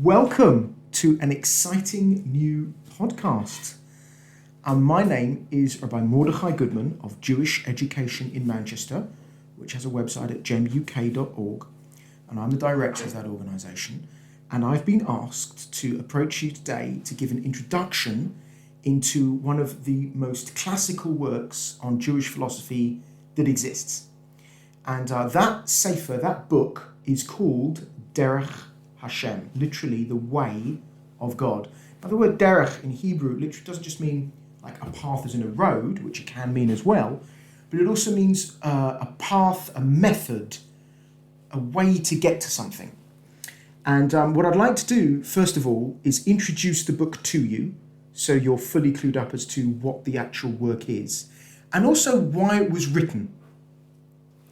Welcome to an exciting new podcast. My name is Rabbi Mordechai Goodman of Jewish Education in Manchester, which has a website at gemuk.org, and I'm the director of that organisation. And I've been asked to approach you today to give an introduction into one of the most classical works on Jewish philosophy that exists. And that book is called Derech Hashem, literally the way of God. Now the word derech in Hebrew literally doesn't just mean like a path as in a road, which it can mean as well, but it also means a path, a method, a way to get to something. And what I'd like to do, first of all, is introduce the book to you, so you're fully clued up as to what the actual work is, and also why it was written.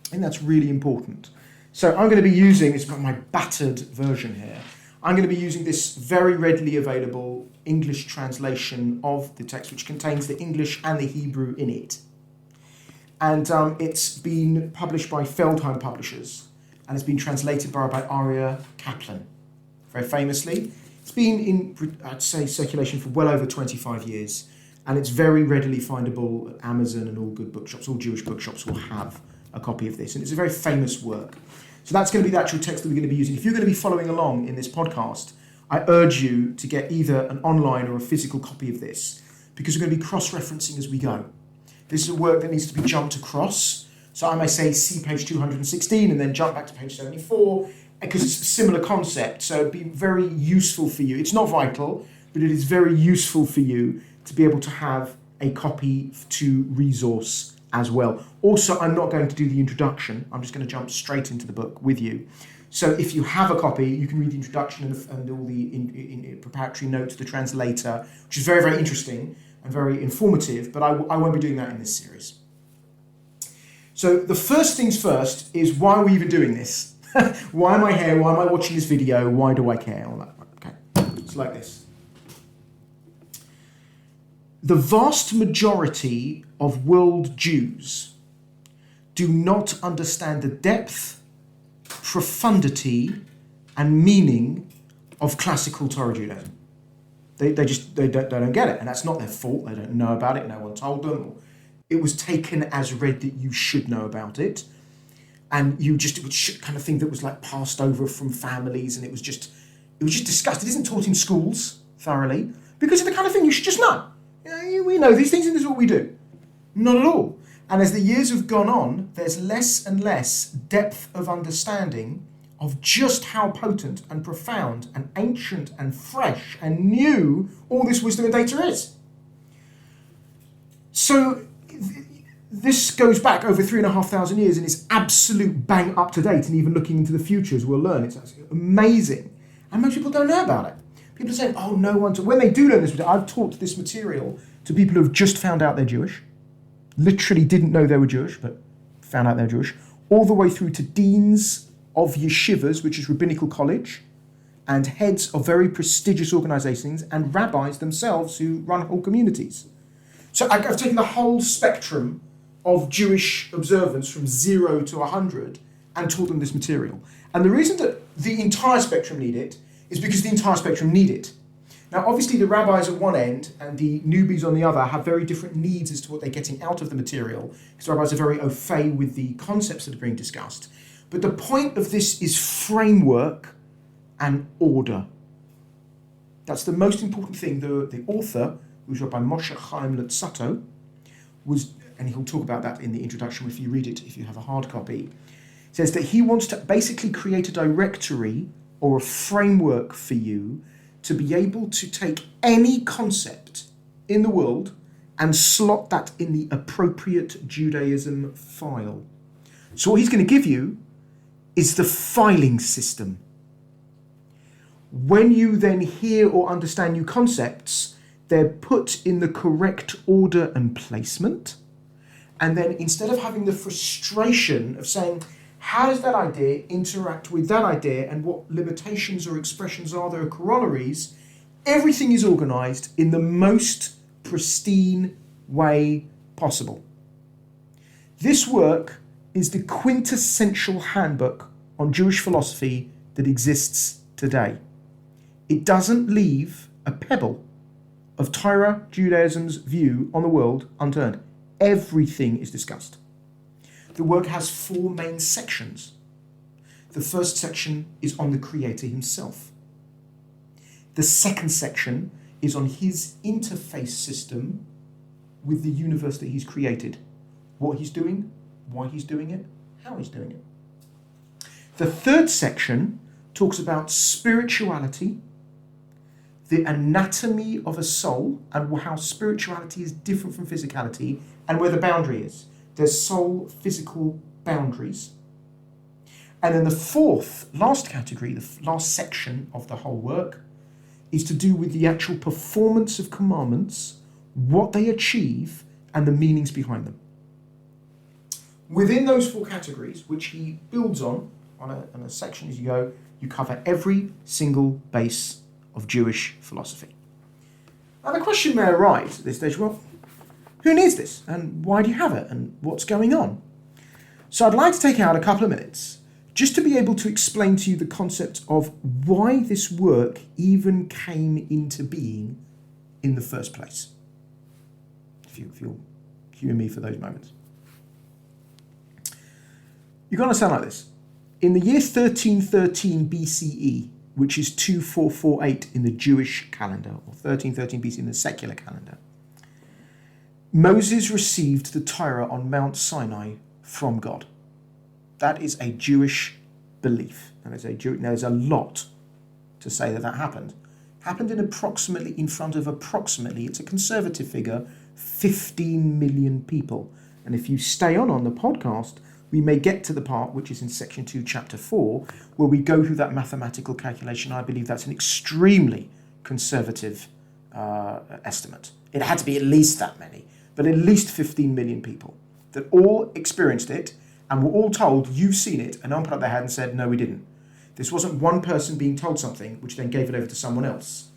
I think that's really important. So I'm going to be using, it's got my battered version here, I'm going to be using this very readily available English translation of the text, which contains the English and the Hebrew in it. And it's been published by Feldheim Publishers, and it's been translated by Rabbi Aryeh Kaplan, very famously. It's been in, I'd say, circulation for well over 25 years, and it's very readily findable at Amazon and all good bookshops. All Jewish bookshops will have a copy of this, and it's a very famous work. So that's going to be the actual text that we're going to be using. If you're going to be following along in this podcast, I urge you to get either an online or a physical copy of this, because we're going to be cross-referencing as we go. This is a work that needs to be jumped across. So I may say, see page 216 and then jump back to page 74, because it's a similar concept. So it'd be very useful for you. It's not vital, but it is very useful for you to be able to have a copy to resource as well. Also, I'm not going to do the introduction. I'm just going to jump straight into the book with you. So if you have a copy, you can read the introduction and all the preparatory notes, the translator, which is very, very interesting and very informative, but I won't be doing that in this series. So the first things first is, why are we even doing this? Why am I here? Why am I watching this video? Why do I care? All that. Okay, it's like this. The vast majority of world Jews do not understand the depth, profundity, and meaning of classical Torah Judaism. They don't get it, and that's not their fault. They don't know about it. No one told them. It was taken as read that you should know about it, and it was kind of thing that was like passed over from families, and it was just discussed. It isn't taught in schools thoroughly, because it's the kind of thing you should just know. We know these things, and this is what we do. Not at all. And as the years have gone on, there's less and less depth of understanding of just how potent and profound and ancient and fresh and new all this wisdom and data is. So this goes back over 3,500 years, and it's absolute bang up to date, and even looking into the future, as we'll learn, it's amazing. And most people don't know about it. People are saying, oh, no one... When they do learn this material, I've taught this material to people who have just found out they're Jewish, literally didn't know they were Jewish, but found out they're Jewish, all the way through to deans of yeshivas, which is rabbinical college, and heads of very prestigious organizations, and rabbis themselves who run whole communities. So I've taken the whole spectrum of Jewish observance from 0 to 100 and taught them this material. And the reason that the entire spectrum need it is because the entire spectrum need it. Now, obviously, the rabbis at one end and the newbies on the other have very different needs as to what they're getting out of the material, because the rabbis are very au fait with the concepts that are being discussed. But the point of this is framework and order. That's the most important thing. The author, who's Rabbi Moshe Chaim Lutzato, and he'll talk about that in the introduction if you read it, if you have a hard copy, says that he wants to basically create a directory or a framework for you to be able to take any concept in the world and slot that in the appropriate Judaism file. So what he's going to give you is the filing system. When you then hear or understand new concepts, they're put in the correct order and placement. And then instead of having the frustration of saying, how does that idea interact with that idea, and what limitations or expressions are there, corollaries, everything is organized in the most pristine way possible. This work is the quintessential handbook on Jewish philosophy that exists today. it doesn't leave a pebble of Torah Judaism's view on the world unturned. Everything is discussed. The work has 4 main sections. The first section is on the Creator himself. The second section is on his interface system with the universe that he's created. What he's doing, why he's doing it, how he's doing it. The third section talks about spirituality, the anatomy of a soul, and how spirituality is different from physicality, and where the boundary is. There's soul physical boundaries. And then the fourth, last category, the last section of the whole work, is to do with the actual performance of commandments, what they achieve, and the meanings behind them. Within those 4 categories, which he builds on a section as you go, you cover every single base of Jewish philosophy. Now the question may arise at this stage, well, who needs this? And why do you have it? And what's going on? So I'd like to take out a couple of minutes just to be able to explain to you the concept of why this work even came into being in the first place. If you'll humor me for those moments. You're going to sound like this. In the year 1313 BCE, which is 2448 in the Jewish calendar, or 1313 BCE in the secular calendar, Moses received the Torah on Mount Sinai from God. That is a Jewish belief. And there's a lot to say that happened. Happened in front of approximately, it's a conservative figure, 15 million people. And if you stay on the podcast, we may get to the part which is in section 2, chapter 4, where we go through that mathematical calculation. I believe that's an extremely conservative estimate. It had to be at least that many, but at least 15 million people that all experienced it and were all told, you've seen it, and no one put up their hand and said, no, we didn't. This wasn't one person being told something, which then gave it over to someone else.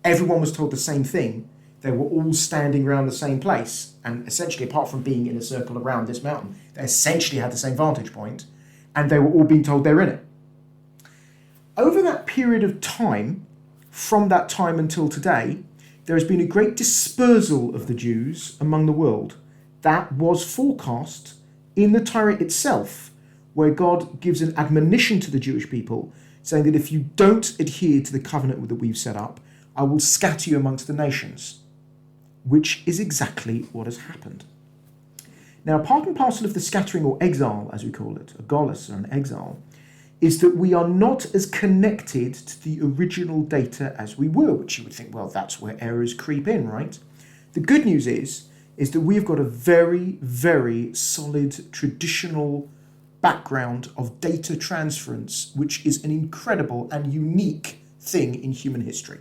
Everyone was told the same thing. They were all standing around the same place, and essentially, apart from being in a circle around this mountain, they essentially had the same vantage point, and they were all being told they're in it. Over that period of time, from that time until today, there has been a great dispersal of the Jews among the world. That was forecast in the Torah itself, where God gives an admonition to the Jewish people, saying that if you don't adhere to the covenant that we've set up, I will scatter you amongst the nations. Which is exactly what has happened. Now, part and parcel of the scattering, or exile, as we call it, a golus or an exile, is that we are not as connected to the original data as we were, which you would think, well, that's where errors creep in, right? The good news is that we've got a very, very solid traditional background of data transference, which is an incredible and unique thing in human history.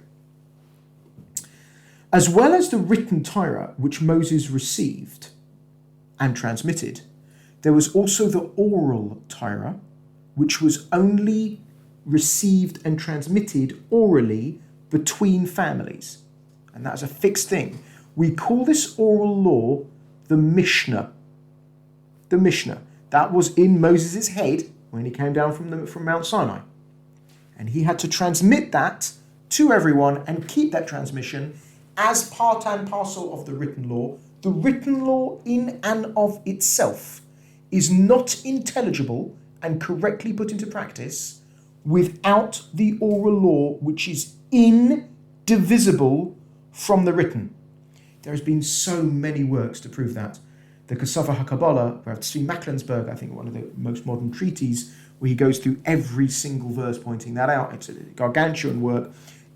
As well as the written Torah, which Moses received and transmitted, there was also the oral Torah, which was only received and transmitted orally between families. And that's a fixed thing. We call this oral law the Mishnah. The Mishnah. That was in Moses' head when he came down from Mount Sinai. And he had to transmit that to everyone and keep that transmission as part and parcel of the written law. The written law in and of itself is not intelligible and correctly put into practice without the oral law, which is indivisible from the written. There has been so many works to prove that. The Kesher HaKabbalah, where Tzvi Macklinsberg, I think one of the most modern treatises, where he goes through every single verse pointing that out. It's a gargantuan work.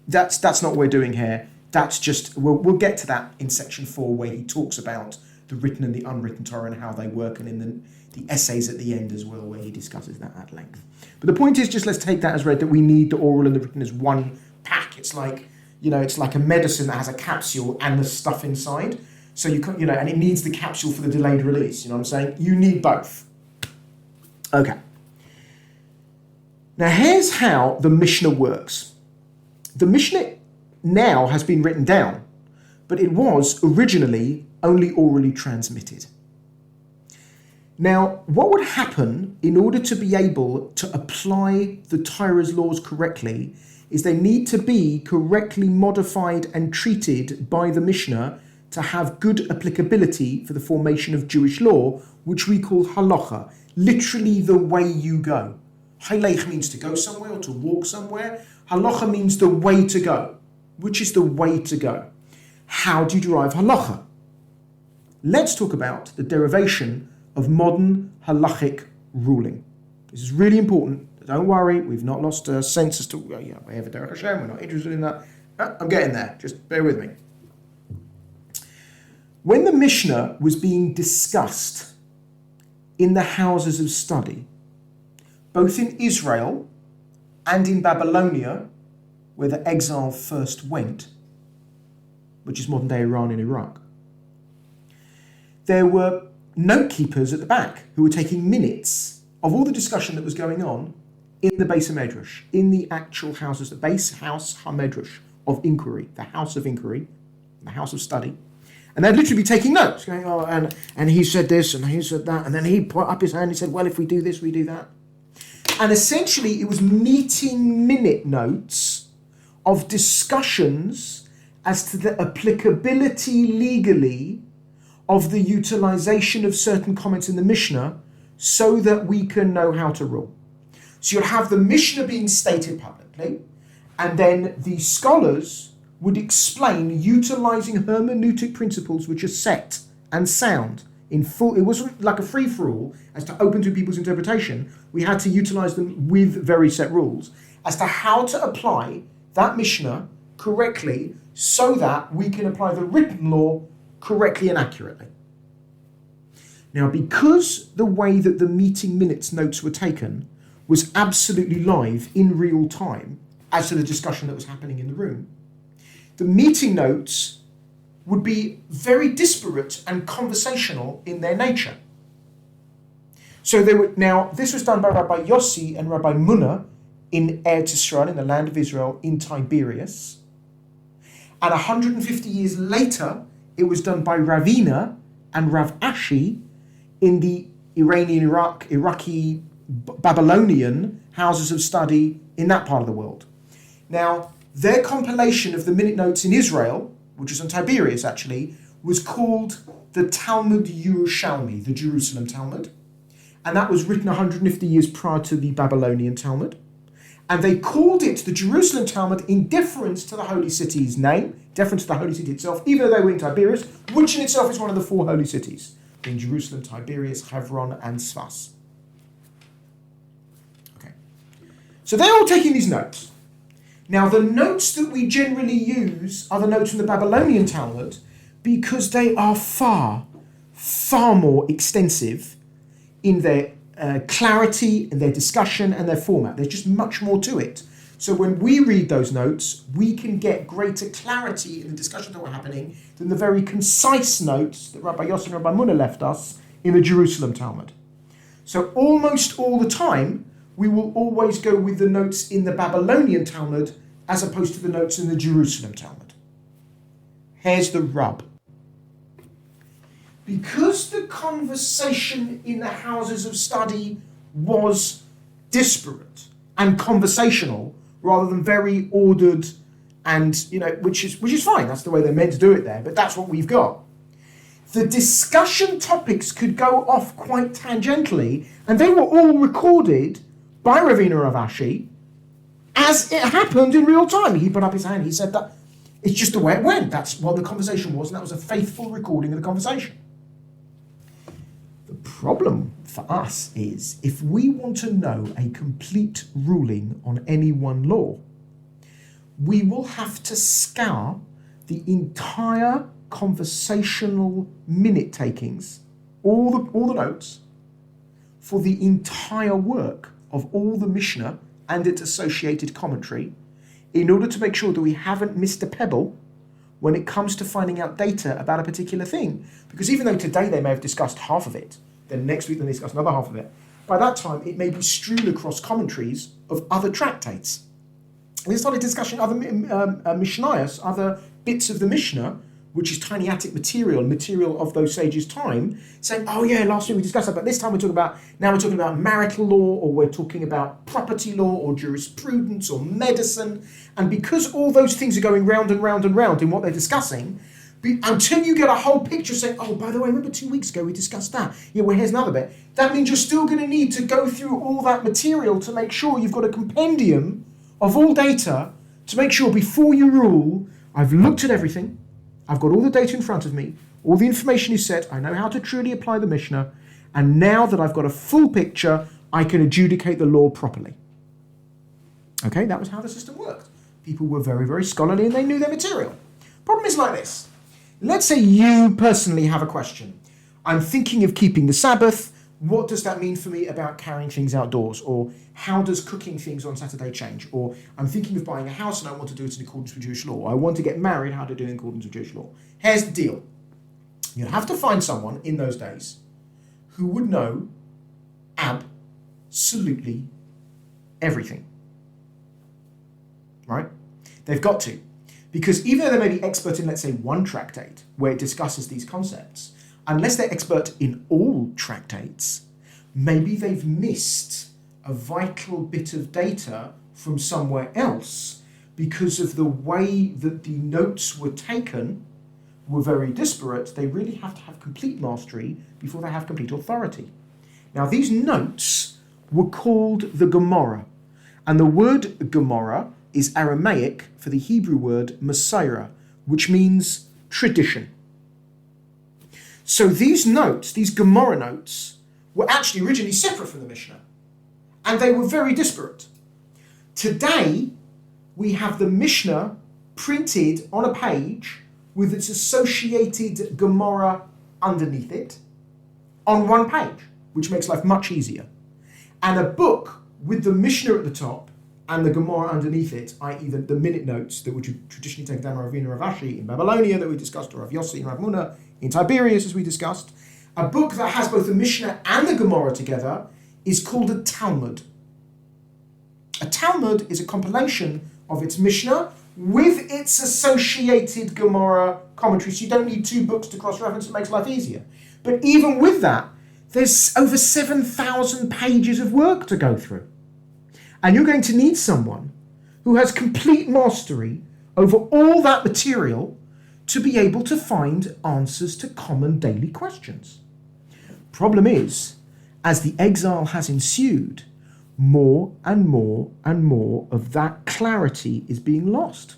That's not what we're doing here. That's just, we'll get to that in section 4, where he talks about the written and the unwritten Torah and how they work, and in the essays at the end as well, where he discusses that at length. But the point is, just let's take that as read, that we need the oral and the written as one pack. It's like, it's like a medicine that has a capsule and the stuff inside. So and it needs the capsule for the delayed release. You know what I'm saying? You need both. Okay. Now here's how the Mishnah works. The Mishnah now has been written down, but it was originally only orally transmitted. Now, what would happen in order to be able to apply the Torah's laws correctly is they need to be correctly modified and treated by the Mishnah to have good applicability for the formation of Jewish law, which we call halacha, literally the way you go. Halech means to go somewhere or to walk somewhere. Halacha means the way to go. Which is the way to go? How do you derive halacha? Let's talk about the derivation of modern halachic ruling. This is really important. Don't worry, we've not lost a sense as to, we have a Derech Hashem, we're not interested in that. I'm getting there, just bear with me. When the Mishnah was being discussed in the houses of study, both in Israel and in Babylonia, where the exile first went, which is modern-day Iran and Iraq, there were note keepers at the back who were taking minutes of all the discussion that was going on in the Beis HaMedrash, in the actual houses, the Beis House HaMedrash of inquiry, the house of inquiry, the house of study. And they'd literally be taking notes, going, and he said this, and he said that, and then he put up his hand and he said, well, if we do this, we do that. And essentially, it was meeting minute notes of discussions as to the applicability legally of the utilization of certain comments in the Mishnah so that we can know how to rule. So you'll have the Mishnah being stated publicly, and then the scholars would explain utilizing hermeneutic principles which are set and sound in full. It wasn't like a free-for-all as to open to people's interpretation. We had to utilize them with very set rules as to how to apply that Mishnah correctly so that we can apply the written law correctly and accurately. Now, because the way that the meeting minutes notes were taken was absolutely live in real time as to the discussion that was happening in the room, the meeting notes would be very disparate and conversational in their nature. So this was done by Rabbi Yossi and Rabbi Munna in Eretz Yisrael, in the land of Israel, in Tiberias. And 150 years later, it was done by Ravina and Rav Ashi in the Iranian, Iraqi, Babylonian houses of study in that part of the world. Now, their compilation of the minute notes in Israel, which was on Tiberias actually, was called the Talmud Yerushalmi, the Jerusalem Talmud. And that was written 150 years prior to the Babylonian Talmud. And they called it the Jerusalem Talmud in deference to the holy city's name, deference to the holy city itself, even though they were in Tiberias, which in itself is one of the four holy cities, in Jerusalem, Tiberias, Hebron, and Sfas. Okay. So they're all taking these notes. Now, the notes that we generally use are the notes from the Babylonian Talmud because they are far, far more extensive in their clarity, in their discussion, and their format. There's just much more to it. So when we read those notes, we can get greater clarity in the discussions that were happening than the very concise notes that Rabbi Yossi and Rabbi Munna left us in the Jerusalem Talmud. So almost all the time, we will always go with the notes in the Babylonian Talmud as opposed to the notes in the Jerusalem Talmud. Here's the rub. Because the conversation in the houses of study was disparate and conversational rather than very ordered and, which is fine. That's the way they're meant to do it there, but that's what we've got. The discussion topics could go off quite tangentially, and they were all recorded by Ravina Rav Ashi as it happened in real time. He put up his hand, he said that it's just the way it went. That's what the conversation was, and that was a faithful recording of the conversation. The problem for us is if we want to know a complete ruling on any one law, we will have to scour the entire conversational minute takings, all the notes, for the entire work of all the Mishnah and its associated commentary, in order to make sure that we haven't missed a pebble when it comes to finding out data about a particular thing. Because even though today they may have discussed half of it, then next week they discuss another half of it, by that time it may be strewn across commentaries of other tractates. We started discussing other Mishnayos, other bits of the Mishnah, which is Tiny-atic material of those sages' time, saying, oh yeah, last week we discussed that, but this time we're talking about marital law, or we're talking about property law, or jurisprudence, or medicine. And because all those things are going round and round and round in what they're discussing, until you get a whole picture saying, oh, by the way, remember 2 weeks ago we discussed that? Yeah, well, here's another bit. That means you're still going to need to go through all that material to make sure you've got a compendium of all data to make sure before you rule, I've looked at everything, I've got all the data in front of me, all the information is set, I know how to truly apply the Mishnah, and now that I've got a full picture, I can adjudicate the law properly. Okay, that was how the system worked. People were very, very scholarly and they knew their material. Problem is like this. Let's say you personally have a question. I'm thinking of keeping the Sabbath. What does that mean for me about carrying things outdoors? Or how does cooking things on Saturday change? Or I'm thinking of buying a house and I want to do it in accordance with Jewish law. Or I want to get married, how to do it in accordance with Jewish law. Here's the deal. You'd have to find someone in those days who would know absolutely everything. Right? They've got to. Because even though they may be expert in, let's say, one tractate where it discusses these concepts, unless they're expert in all tractates, maybe they've missed a vital bit of data from somewhere else because of the way that the notes were taken were very disparate. They really have to have complete mastery before they have complete authority. Now, these notes were called the Gemara, and the word Gemara is Aramaic for the Hebrew word Masorah, which means tradition. So these notes, these Gemara notes, were actually originally separate from the Mishnah, and they were very disparate. Today, we have the Mishnah printed on a page with its associated Gemara underneath it on one page, which makes life much easier. And a book with the Mishnah at the top and the Gemara underneath it, i.e. the minute notes that would traditionally take down Rav Ravina Rav Ashi in Babylonia that we discussed, or Rav Yossi and Rav Muna in Tiberias as we discussed. A book that has both the Mishnah and the Gemara together is called a Talmud. A Talmud is a compilation of its Mishnah with its associated Gemara commentary. So you don't need two books to cross-reference, it makes life easier. But even with that, there's over 7,000 pages of work to go through. And you're going to need someone who has complete mastery over all that material to be able to find answers to common daily questions. Problem is, as the exile has ensued, more and more and more of that clarity is being lost.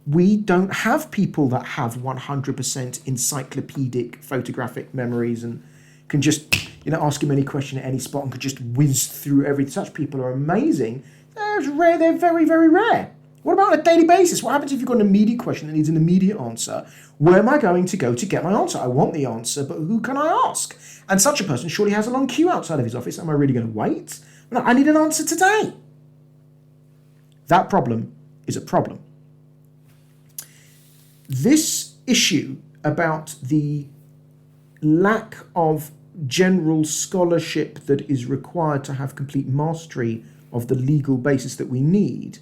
We don't have people that have 100% encyclopedic photographic memories and can just, ask him any question at any spot and could just whiz through everything. Such people are amazing. They're rare. They're very, very rare. What about on a daily basis? What happens if you've got an immediate question that needs an immediate answer? Where am I going to go to get my answer? I want the answer, but who can I ask? And such a person surely has a long queue outside of his office. Am I really going to wait? No, I need an answer today. That problem is a problem. This issue about the lack of general scholarship that is required to have complete mastery of the legal basis that we need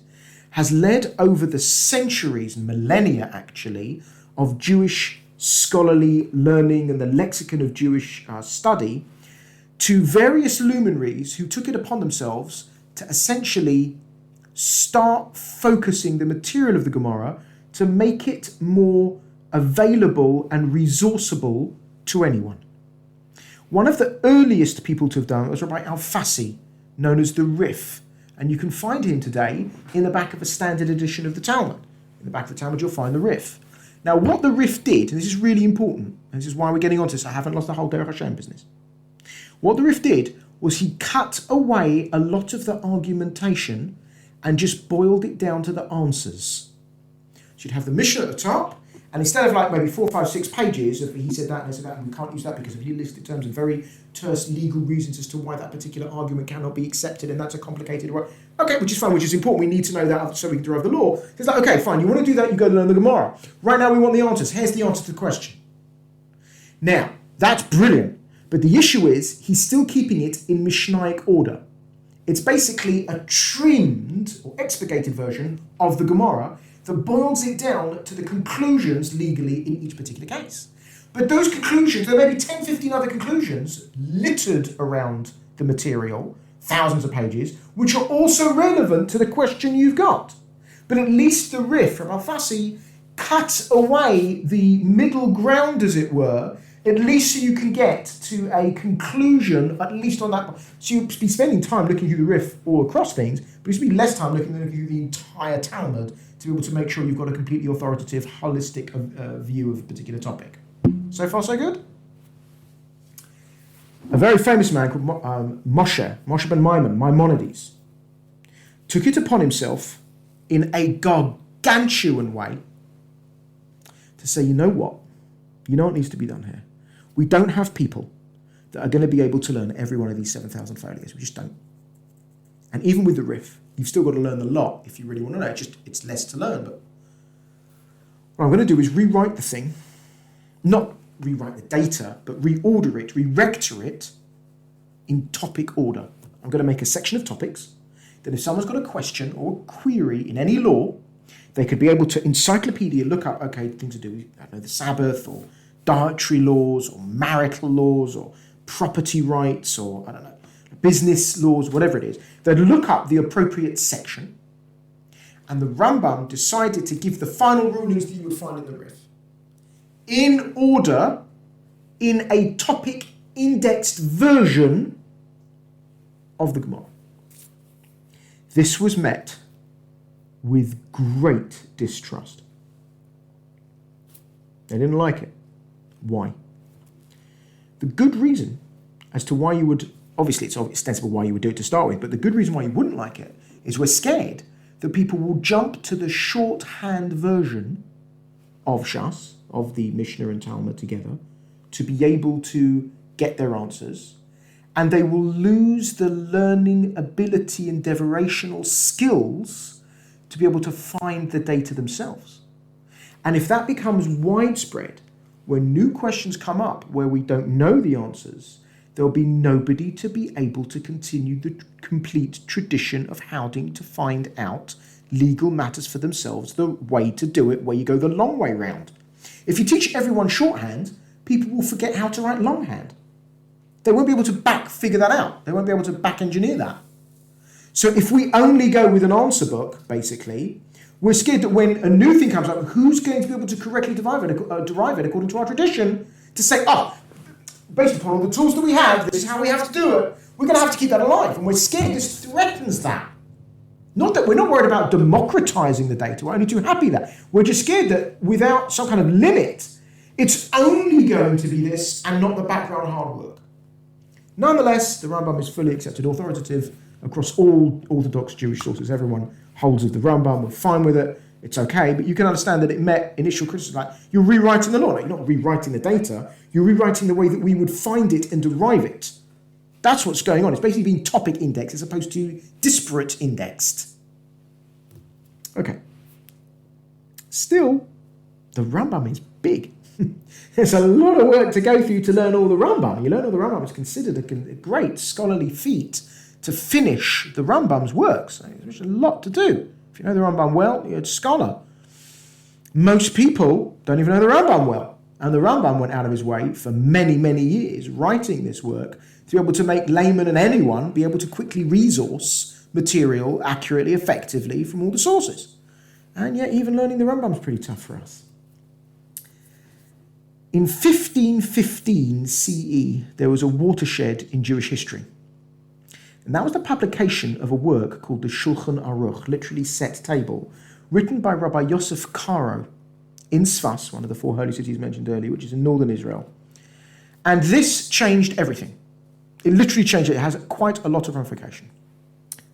has led over the centuries, millennia actually, of Jewish scholarly learning and the lexicon of Jewish study to various luminaries who took it upon themselves to essentially start focusing the material of the Gemara to make it more available and resourceable to anyone. One of the earliest people to have done it was Rabbi Alfasi, known as the Rif, and you can find him today in the back of a standard edition of the Talmud. In the back of the Talmud you'll find the Rif. Now what the Rif did, and this is really important, and this is why we're getting onto this, I haven't lost the whole Derech Hashem business. What the Rif did was he cut away a lot of the argumentation and just boiled it down to the answers. So you'd have the Mishnah at the top, and instead of maybe 4, 5, 6 pages of he said that and they said that and we can't use that because of legalistic terms and very terse legal reasons as to why that particular argument cannot be accepted and that's a complicated word. Okay, which is fine, which is important. We need to know that so we can derive the law. It's okay, fine, you want to do that, you go to learn the Gemara. Right now we want the answers. Here's the answer to the question. Now, that's brilliant. But the issue is he's still keeping it in Mishnaic order. It's basically a trimmed or expurgated version of the Gemara that boils it down to the conclusions legally in each particular case. But those conclusions, there may be 10, 15 other conclusions littered around the material, thousands of pages, which are also relevant to the question you've got. But at least the Rif from Al-Fassi cut away the middle ground, as it were, at least so you can get to a conclusion, at least on that. So you'll be spending time looking through the Rif all across things, but you'll be less time looking through the entire Talmud to be able to make sure you've got a completely authoritative, holistic view of a particular topic. So far, so good? A very famous man called Moshe ben Maimonides, took it upon himself in a gargantuan way to say, you know what needs to be done here? We don't have people that are going to be able to learn every one of these 7,000 folios. We just don't. And even with the Rif, you've still got to learn a lot if you really want to know. It's less to learn. But what I'm going to do is rewrite the thing, not rewrite the data, but reorder it, re-rector it in topic order. I'm going to make a section of topics that if someone's got a question or a query in any law, they could be able to encyclopedia look up, okay, things to do with, I don't know, the Sabbath or dietary laws or marital laws or property rights or, I don't know, business laws, whatever it is. They'd look up the appropriate section, and the Rambam decided to give the final rulings that you would find in the Rif in order, in a topic indexed version of the Gemara. This was met with great distrust. They didn't like it. Why? The good reason as to why you would, obviously it's ostensible why you would do it to start with, but the good reason why you wouldn't like it is we're scared that people will jump to the shorthand version of Shas, of the Mishnah and Talmud together, to be able to get their answers, and they will lose the learning ability and derivational skills to be able to find the data themselves. And if that becomes widespread, when new questions come up where we don't know the answers, there'll be nobody to be able to continue the complete tradition of having to find out legal matters for themselves, the way to do it, where you go the long way round. If you teach everyone shorthand, people will forget how to write longhand. They won't be able to figure that out. They won't be able to back engineer that. So if we only go with an answer book, basically, we're scared that when a new thing comes up, who's going to be able to correctly derive it according to our tradition to say, based upon all the tools that we have, this is how we have to do it. We're going to have to keep that alive. And we're scared this threatens that. Not that we're not worried about democratizing the data. We're only too happy that. We're just scared that without some kind of limit, it's only going to be this and not the background hard work. Nonetheless, the Rambam is fully accepted, authoritative across all Orthodox Jewish sources. Everyone holds of the Rambam. We're fine with it. It's okay. But you can understand that it met initial criticism. Like, you're rewriting the law. Like, you're not rewriting the data. You're rewriting the way that we would find it and derive it. That's what's going on. It's basically being topic indexed as opposed to disparate indexed. Okay. Still, the Rambam is big. There's a lot of work to go through to learn all the Rambam. You learn all the Rambam. It's considered a great scholarly feat to finish the Rambam's works. There's a lot to do. If you know the Rambam well, you're a scholar. Most people don't even know the Rambam well. And the Rambam went out of his way for many, many years writing this work to be able to make layman and anyone be able to quickly resource material accurately, effectively from all the sources. And yet even learning the Rambam is pretty tough for us. In 1515 CE, there was a watershed in Jewish history. And that was the publication of a work called the Shulchan Aruch, literally set table, written by Rabbi Yosef Karo in Sfas, one of the four holy cities mentioned earlier, which is in northern Israel. And this changed everything. It literally changed it. It has quite a lot of ramification.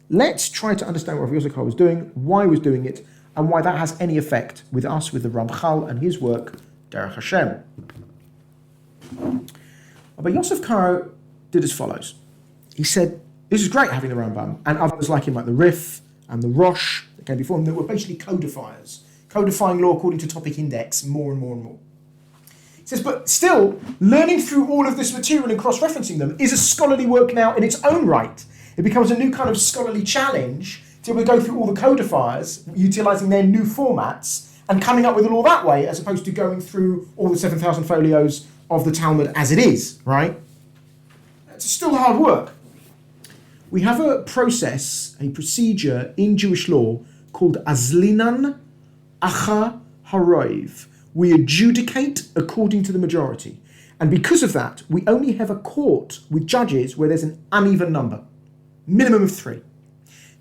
Let's try to understand what Rabbi Yosef Karo was doing, why he was doing it, and why that has any effect with us, with the Ramchal and his work, Derech Hashem. Rabbi Yosef Karo did as follows. He said, this is great having the Rambam and others like him, like the Rif and the Rosh that came before him, that were basically codifiers, codifying law according to topic index more and more and more. He says, but still, learning through all of this material and cross-referencing them is a scholarly work now in its own right. It becomes a new kind of scholarly challenge to be able to go through all the codifiers, utilising their new formats, and coming up with it all that way, as opposed to going through all the 7,000 folios of the Talmud as it is, right? It's still hard work. We have a process, a procedure in Jewish law called Azlinan Acha Haroiv. We adjudicate according to the majority. And because of that, we only have a court with judges where there's an uneven number, minimum of 3.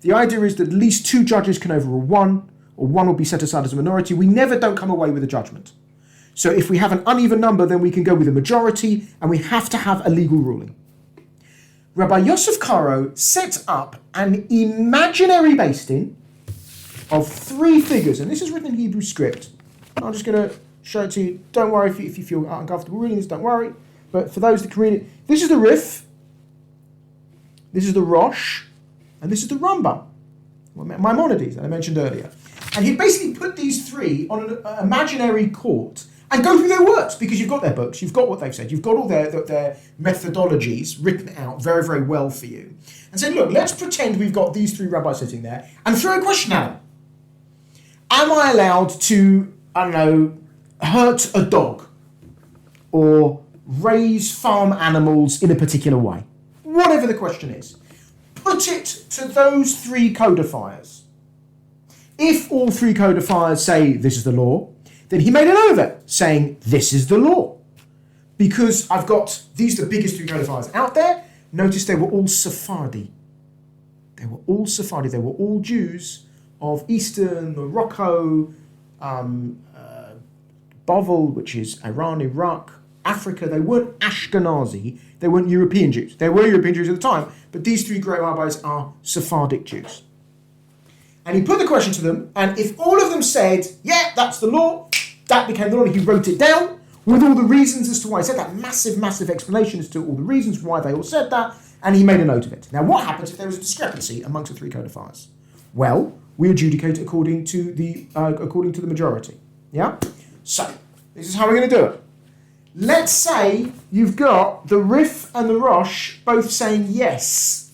The idea is that at least 2 judges can overrule 1, or 1 will be set aside as a minority. We never don't come away with a judgment. So if we have an uneven number, then we can go with a majority, and we have to have a legal ruling. Rabbi Yosef Karo sets up an imaginary based-in of 3 figures, and this is written in Hebrew script. I'm just going to show it to you. Don't worry if you feel uncomfortable reading this, don't worry. But for those that can read it, this is the Rif, this is the Rosh, and this is the Rambam, Maimonides, that I mentioned earlier. And he basically put these 3 on an imaginary court and go through their works, because you've got their books, you've got what they've said, you've got all their methodologies written out very, very well for you. And say, look, let's pretend we've got these 3 rabbis sitting there and throw a question at them. Am I allowed to, hurt a dog or raise farm animals in a particular way? Whatever the question is. Put it to those 3 codifiers. If all 3 codifiers say this is the law, then he made a note of it, saying this is the law. Because I've got, these are the biggest 3 codifiers out there. Notice they were all Sephardi. They were all Sephardi. They were all Jews of Eastern, Morocco, Bavel, which is Iran, Iraq, Africa. They weren't Ashkenazi. They weren't European Jews. They were European Jews at the time, but these 3 great rabbis are Sephardic Jews. And he put the question to them, and if all of them said, yeah, that's the law, that became the law, and he wrote it down with all the reasons as to why he said that, massive explanation as to all the reasons why they all said that, and he made a note of it. Now, what happens if there was a discrepancy amongst the 3 codifiers? Well, we adjudicate according to the majority. Yeah? So, this is how we're going to do it. Let's say you've got the Rif and the Rosh both saying yes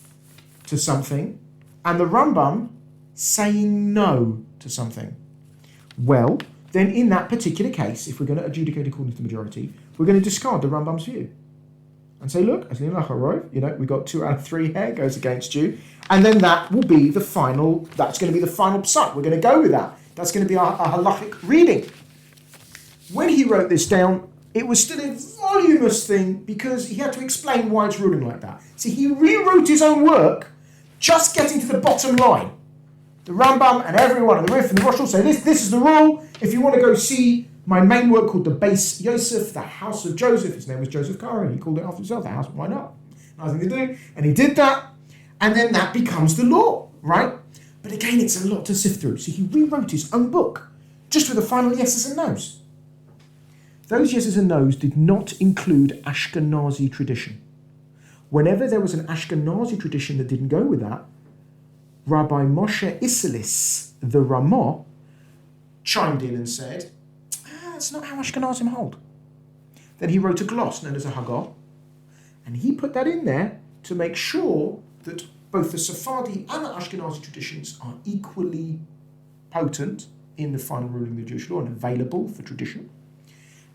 to something, and the Rambam saying no to something. Well, then in that particular case, if we're going to adjudicate according to the majority, we're going to discard the Rambam's view and say, look, as we got 2 out of 3 here, goes against you, and then that will be the final, that's going to be the final psak. We're going to go with that. That's going to be our halachic reading. When he wrote this down, it was still a voluminous thing because he had to explain why it's ruling like that. See, he rewrote his own work just getting to the bottom line. The Rambam and everyone, and the Rif and the Rosh will say, this is the rule. If you want to go see my main work called the Beis Yosef, the House of Joseph, his name was Joseph Karo, he called it after himself, the house, why not? Nothing to do. And he did that, and then that becomes the law, right? But again, it's a lot to sift through. So he rewrote his own book, just with the final yeses and nos. Those yeses and nos did not include Ashkenazi tradition. Whenever there was an Ashkenazi tradition that didn't go with that, Rabbi Moshe Isserlis, the Ramah, chimed in and said, that's not how Ashkenazim hold. Then he wrote a gloss known as a Haggah, and he put that in there to make sure that both the Sephardi and the Ashkenazi traditions are equally potent in the final ruling of the Jewish law and available for tradition.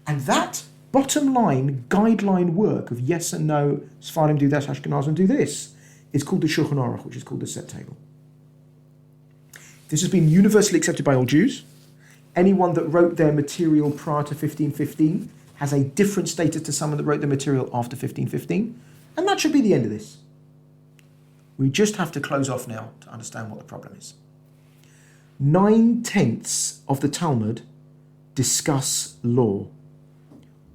And that bottom line, guideline work of yes and no, Sephardim do this, Ashkenazim do this, is called the Shulchan Aruch, which is called the set table. This has been universally accepted by all Jews. Anyone that wrote their material prior to 1515 has a different status to someone that wrote their material after 1515. And that should be the end of this. We just have to close off now to understand what the problem is. 9/10 of the Talmud discuss law.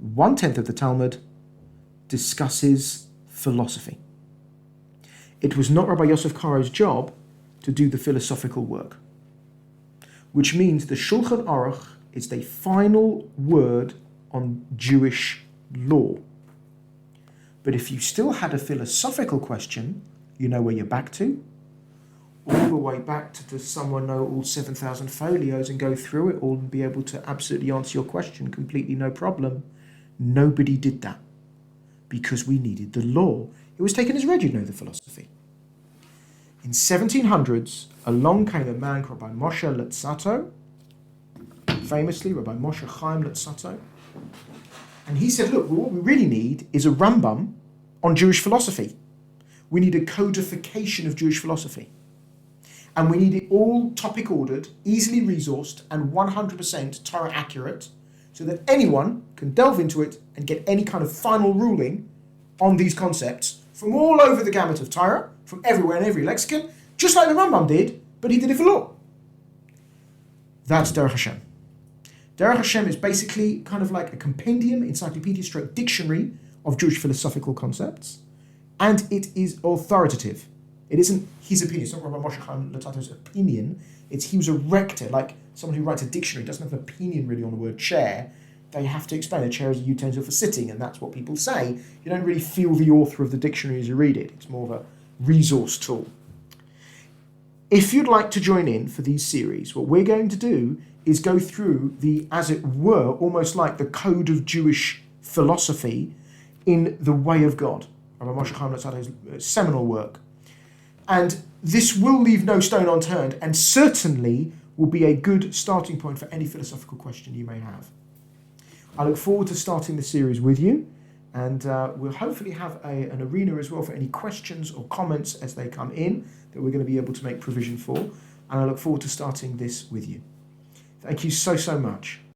1/10 of the Talmud discusses philosophy. It was not Rabbi Yosef Karo's job to do the philosophical work, which means the Shulchan Aruch is the final word on Jewish law. But if you still had a philosophical question, you know where you're back to? All the way back to does someone know all 7,000 folios and go through it all and be able to absolutely answer your question completely no problem. Nobody did that because we needed the law. It was taken as read, you know, the philosophy. in 1700s, along came a man called Rabbi Moshe Lutzato, famously Rabbi Moshe Chaim Lutzato, and he said, look, what we really need is a Rambam on Jewish philosophy. We need a codification of Jewish philosophy. And we need it all topic ordered, easily resourced, and 100% Torah accurate, so that anyone can delve into it and get any kind of final ruling on these concepts from all over the gamut of Torah, from everywhere in every lexicon, just like the Rambam did, but he did it for law. That's Derech Hashem. Derech Hashem is basically kind of like a compendium, encyclopedia stroke dictionary of Jewish philosophical concepts, and it is authoritative. It isn't his opinion. It's not Rabbi Moshe Chaim Lutzato's opinion. He was a rector, like someone who writes a dictionary doesn't have an opinion really on the word chair. They have to explain a chair is a utensil for sitting, and that's what people say. You don't really feel the author of the dictionary as you read it. It's more of a resource tool. If you'd like to join in for these series, what we're going to do is go through the, as it were, almost like the code of Jewish philosophy in The Way of God, Rabbi Moshe Chaim Lutzato's seminal work. And this will leave no stone unturned, and certainly will be a good starting point for any philosophical question you may have. I look forward to starting the series with you, and we'll hopefully have an arena as well for any questions or comments as they come in that we're going to be able to make provision for, and I look forward to starting this with you. Thank you so much.